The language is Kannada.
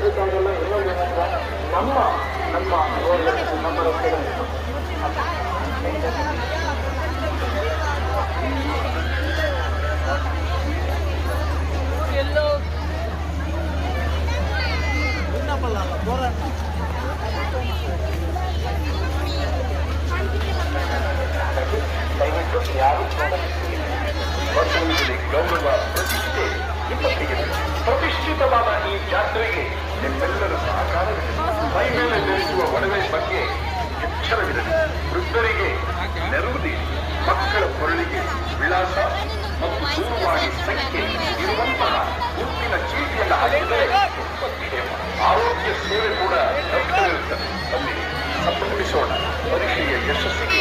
ಬೇಕಾಗಲ್ಲ. ಇನ್ನೊಂದು ಏನಂದ್ರೆ ನಮ್ಮ ನಮ್ಮ ನಮ್ಮ ರಸ್ತೆಗಳು ದಯವಿಟ್ಟು ಯಾರು ಗೌರವ ಪ್ರತಿಷ್ಠೆ ನಿಮ್ಮೊಟ್ಟಿಗೆ ಪ್ರತಿಷ್ಠಿತವಾದ ಈ ಜಾತ್ರೆಗೆ ನಿಮ್ಮೆಲ್ಲರ ಸಹಕಾರವಿದೆ. ಮೈ ಮೇಲೆ ಧರಿಸುವ ಒಡವೆ ಬಗ್ಗೆ ಎಚ್ಚರವಿರಲಿ. ವೃದ್ಧರಿಗೆ ನೆರವು ನೀಡಿ, ಮಕ್ಕಳ ಕೊರಳಿಗೆ ವಿಳಾಸ ಮತ್ತು ದೂರವಾಣಿ ಸಂಖ್ಯೆ ಇರುವಂತಹ ಗುರುತಿನ ಚೀಟಿಯನ್ನು ಹಾಕಿದರೆ ಕ್ಷೇಮ. ಆರೋಗ್ಯ ಸೇವೆ ಕೂಡ ಲಭ್ಯವಿರುತ್ತದೆ. ಅಲ್ಲಿ ಸಂಪರ್ಕಿಸೋಣ. ಪರೀಕ್ಷೆಯ ಯಶಸ್ಸಿಗೆ